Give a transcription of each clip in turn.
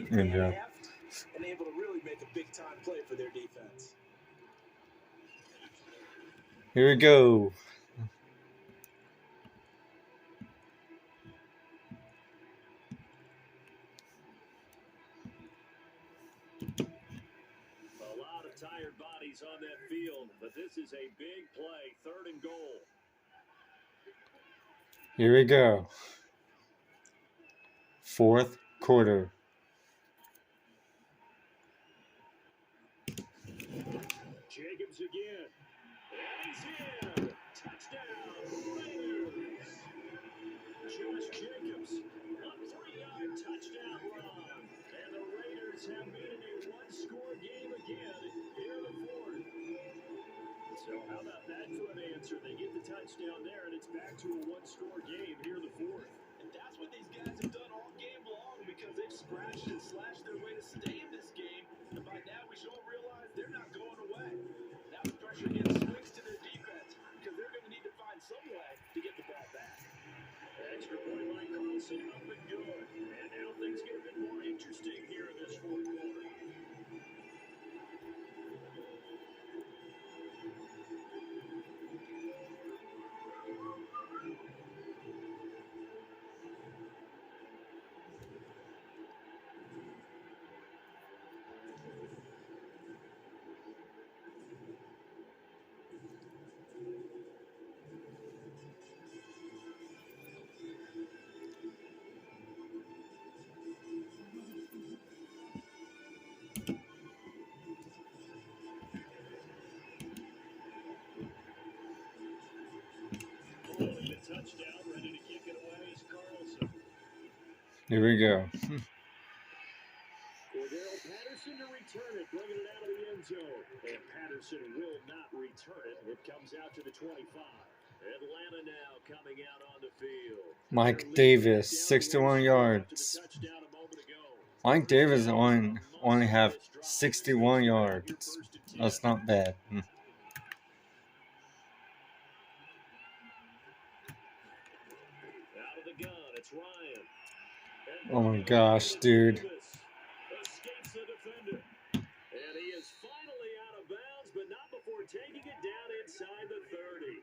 Good job. And able to really make a big time play for their defense. Here we go. A lot of tired bodies on that field, but this is a big play, 3rd and goal. Here we go. 4th quarter. Jacobs again. And he's in. Touchdown, Raiders. Josh Jacobs, a 3-yard touchdown run. And the Raiders have made it a one-score game again here in the 4th. So how about that for an answer? They get the touchdown there, and it's back to a one-score game here in the 4th. And that's what these guys have done all game long because they've scratched and slashed their way to stay in this game. And by now we should all realize they're not going away. Now the pressure again swings to their defense because they're going to need to find some way to get the ball back. Extra point by Carlson, up and good. And now things get a bit more interesting here in this 4th quarter. Touchdown, ready to kick it away is Carlson. Here we go. Cordero Patterson to return it, bringing it out of the end zone. And Patterson will not return it. It comes out to the 25. Atlanta now coming out on the field. Mike Davis, 61 yards. Mike Davis only have 61 yards. That's not bad. Oh my gosh, dude. Escapes the defender. And he is finally out of bounds, but not before taking it down inside the 30.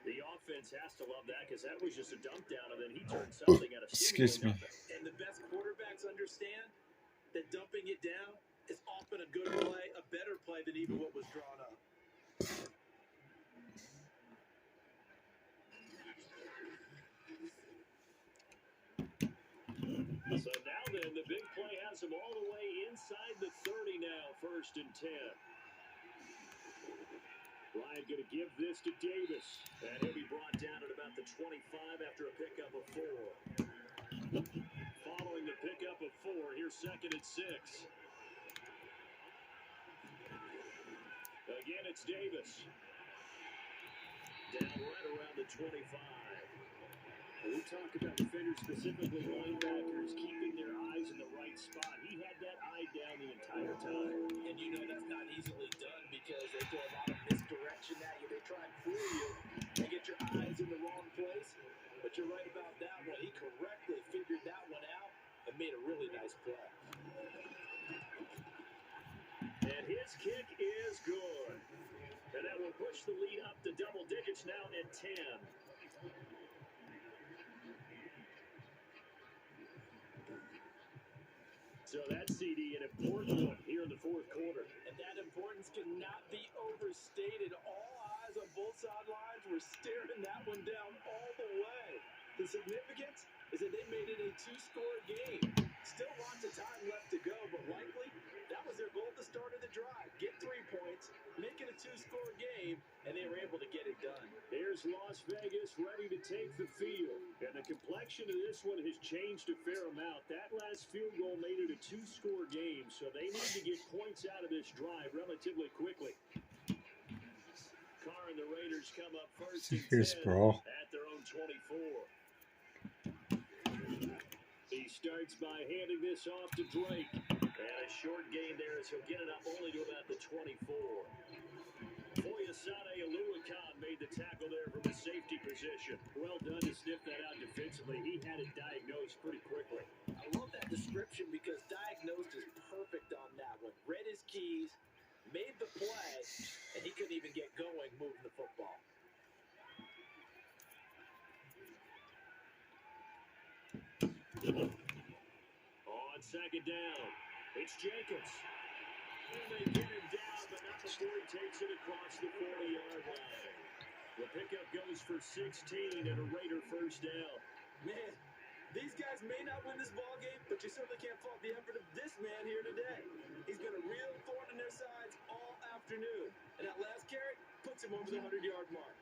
The offense has to love that because that was just a dump down, and then he turned something out of Excuse me. And the best quarterbacks understand that dumping it down is often a good play, a better play than even what was drawn up. So now then, the big play has him all the way inside the 30 now, 1st and 10. Ryan going to give this to Davis. And he'll be brought down at about the 25 after a pickup of 4. Following the pickup of 4, here's 2nd and 6. Again, it's Davis. Down right around the 25. We talk about defenders, specifically linebackers, keeping their eyes in the right spot. He had that eye down the entire time. And you know that's not easily done because they throw a lot of misdirection at you. They try and fool you and get your eyes in the wrong place. But you're right about that one. He correctly figured that one out and made a really nice play. And his kick is good. And that will push the lead up to double digits now at 10. So that CD, an important one here in the 4th quarter. And that importance cannot be overstated. All eyes on both sidelines were staring that one down all the way. The significance is that they made it a 2-score game. Still lots of time left to go, but likely that was their goal at the start of the drive. Get 3 points, make it a 2-score game, and they were able to get it done. Here's Las Vegas ready to take the field. And the complexion of this one has changed a fair amount. That last field goal made it a 2-score game, so they need to get points out of this drive relatively quickly. Carr and the Raiders come up 1st and 10 at their own 24. He starts by handing this off to Drake. And a short gain there as he'll get it up only to about the 24. Foyesade Aluakan made the tackle there from a safety position. Well done to sniff that out defensively. He had it diagnosed pretty quickly. I love that description because diagnosed second down. It's Jacobs. And they get him down, but not before he takes it across the 40-yard line. The pickup goes for 16 and a Raider first down. Man, these guys may not win this ball game, but you certainly can't fault the effort of this man here today. He's been a real thorn in their sides all afternoon. And that last carry puts him over the 100-yard mark.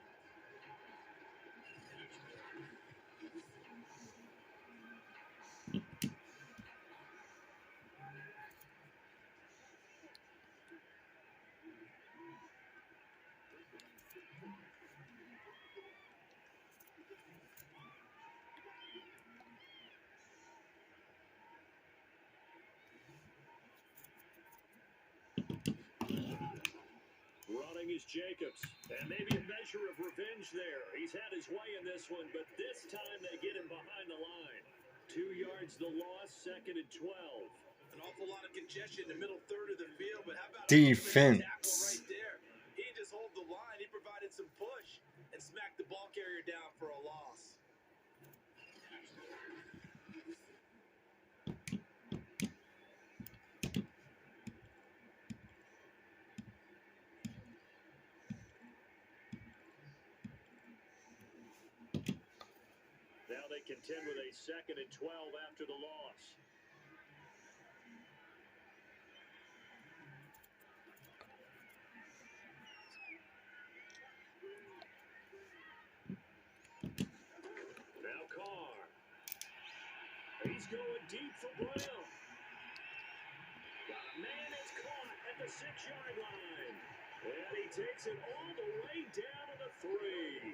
Running is Jacobs. And maybe a measure of revenge there. He's had his way in this one, but this time they get him behind the line. 2 yards the loss, second and 12. An awful lot of congestion in the middle third of the field, but how about Defense. a tackle right there? He just hold the line. He provided some push and smacked the ball carrier down for a loss. Now they contend with a second and 12 after the loss. Now Carr. He's going deep for Brown. Got a man that's caught at the 6-yard line. And he takes it all the way down to the 3.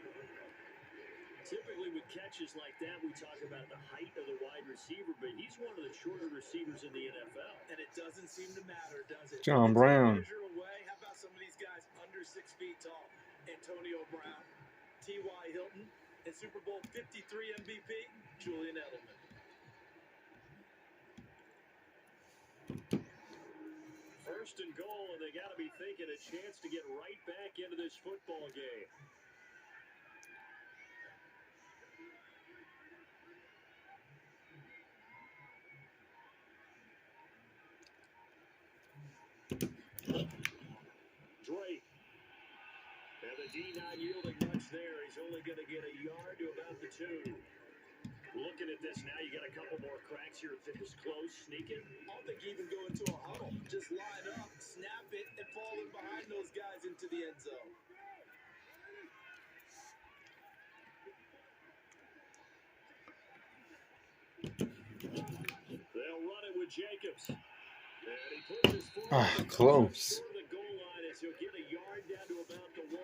Typically with catches like that, we talk about the height of the wide receiver, but he's one of the shorter receivers in the NFL. And it doesn't seem to matter, does it? John Brown. Measure away. How about some of these guys under 6 feet tall? Antonio Brown, T.Y. Hilton, and Super Bowl 53 MVP, Julian Edelman. First and goal, and they got to be thinking a chance to get right back into this football game. Drake. And the D not yielding much there. He's only going to get a yard to about the 2. Looking at this now, you got a couple more cracks here. It's close, sneaking. I don't think you even go into a huddle. Just line up, snap it, and fall in behind those guys into the end zone. They'll run it with Jacobs. And he puts his foot Close. short of the goal line as he'll get a yard down to about the 1.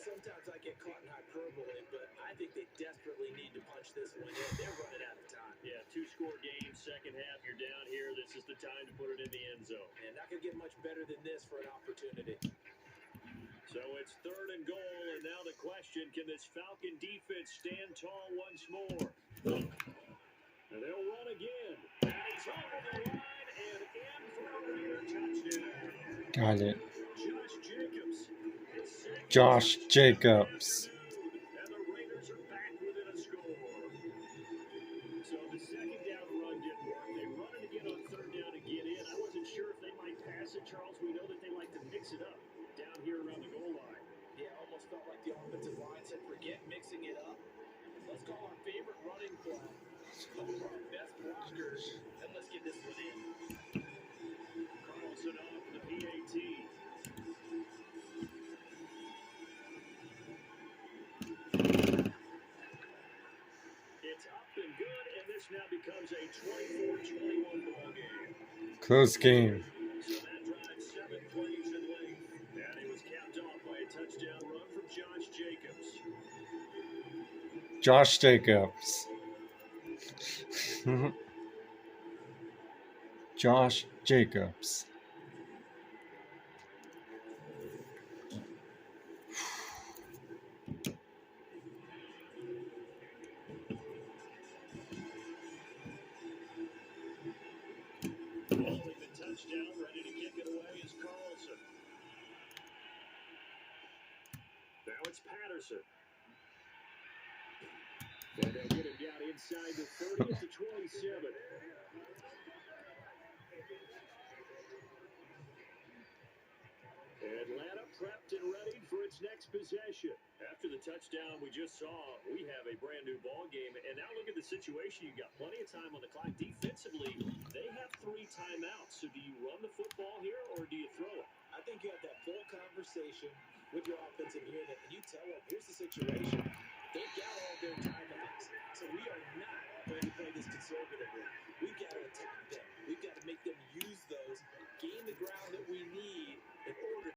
Sometimes I get caught in hyperbole, but I think they desperately need to punch this one in. They're running out of time. Yeah, 2-score game, second half, you're down here. This is the time to put it in the end zone. And not going to get much better than this for an opportunity. So it's third and goal, and now the question, can this Falcon defense stand tall once more? And they'll run again. And he's over the line and in for a Raider touchdown. Got it. Josh Jacobs. Josh Jacobs. And the Raiders are back within a score. So the second down run didn't work. They run it again on third down to get in. I wasn't sure if they might pass it, Charles. We know that they like to mix it up down here around the goal line. Yeah, almost felt like the offensive line said, forget mixing it up. Let's call our favorite running play. Couple of our best blockers, and let's get this one in. Carlson off the PAT. It's up and good, and this now becomes a 24-21 ball game. Close game. So that drives 7 plays in length, and it was capped off by a touchdown run from Josh Jacobs. Josh Jacobs. Josh Jacobs. Holding the touchdown, ready to kick it away is Carlson. Now it's Patterson. And they get him down inside the 30 to 27. Atlanta prepped and ready for its next possession. After the touchdown we just saw, we have a brand new ball game. And now look at the situation. You got plenty of time on the clock. Defensively, they have 3 timeouts. So do you run the football here or do you throw it? I think you have that full conversation with your offensive unit, and you tell them, here's the situation. They've got all their timeouts, so we are not going to play this conservatively.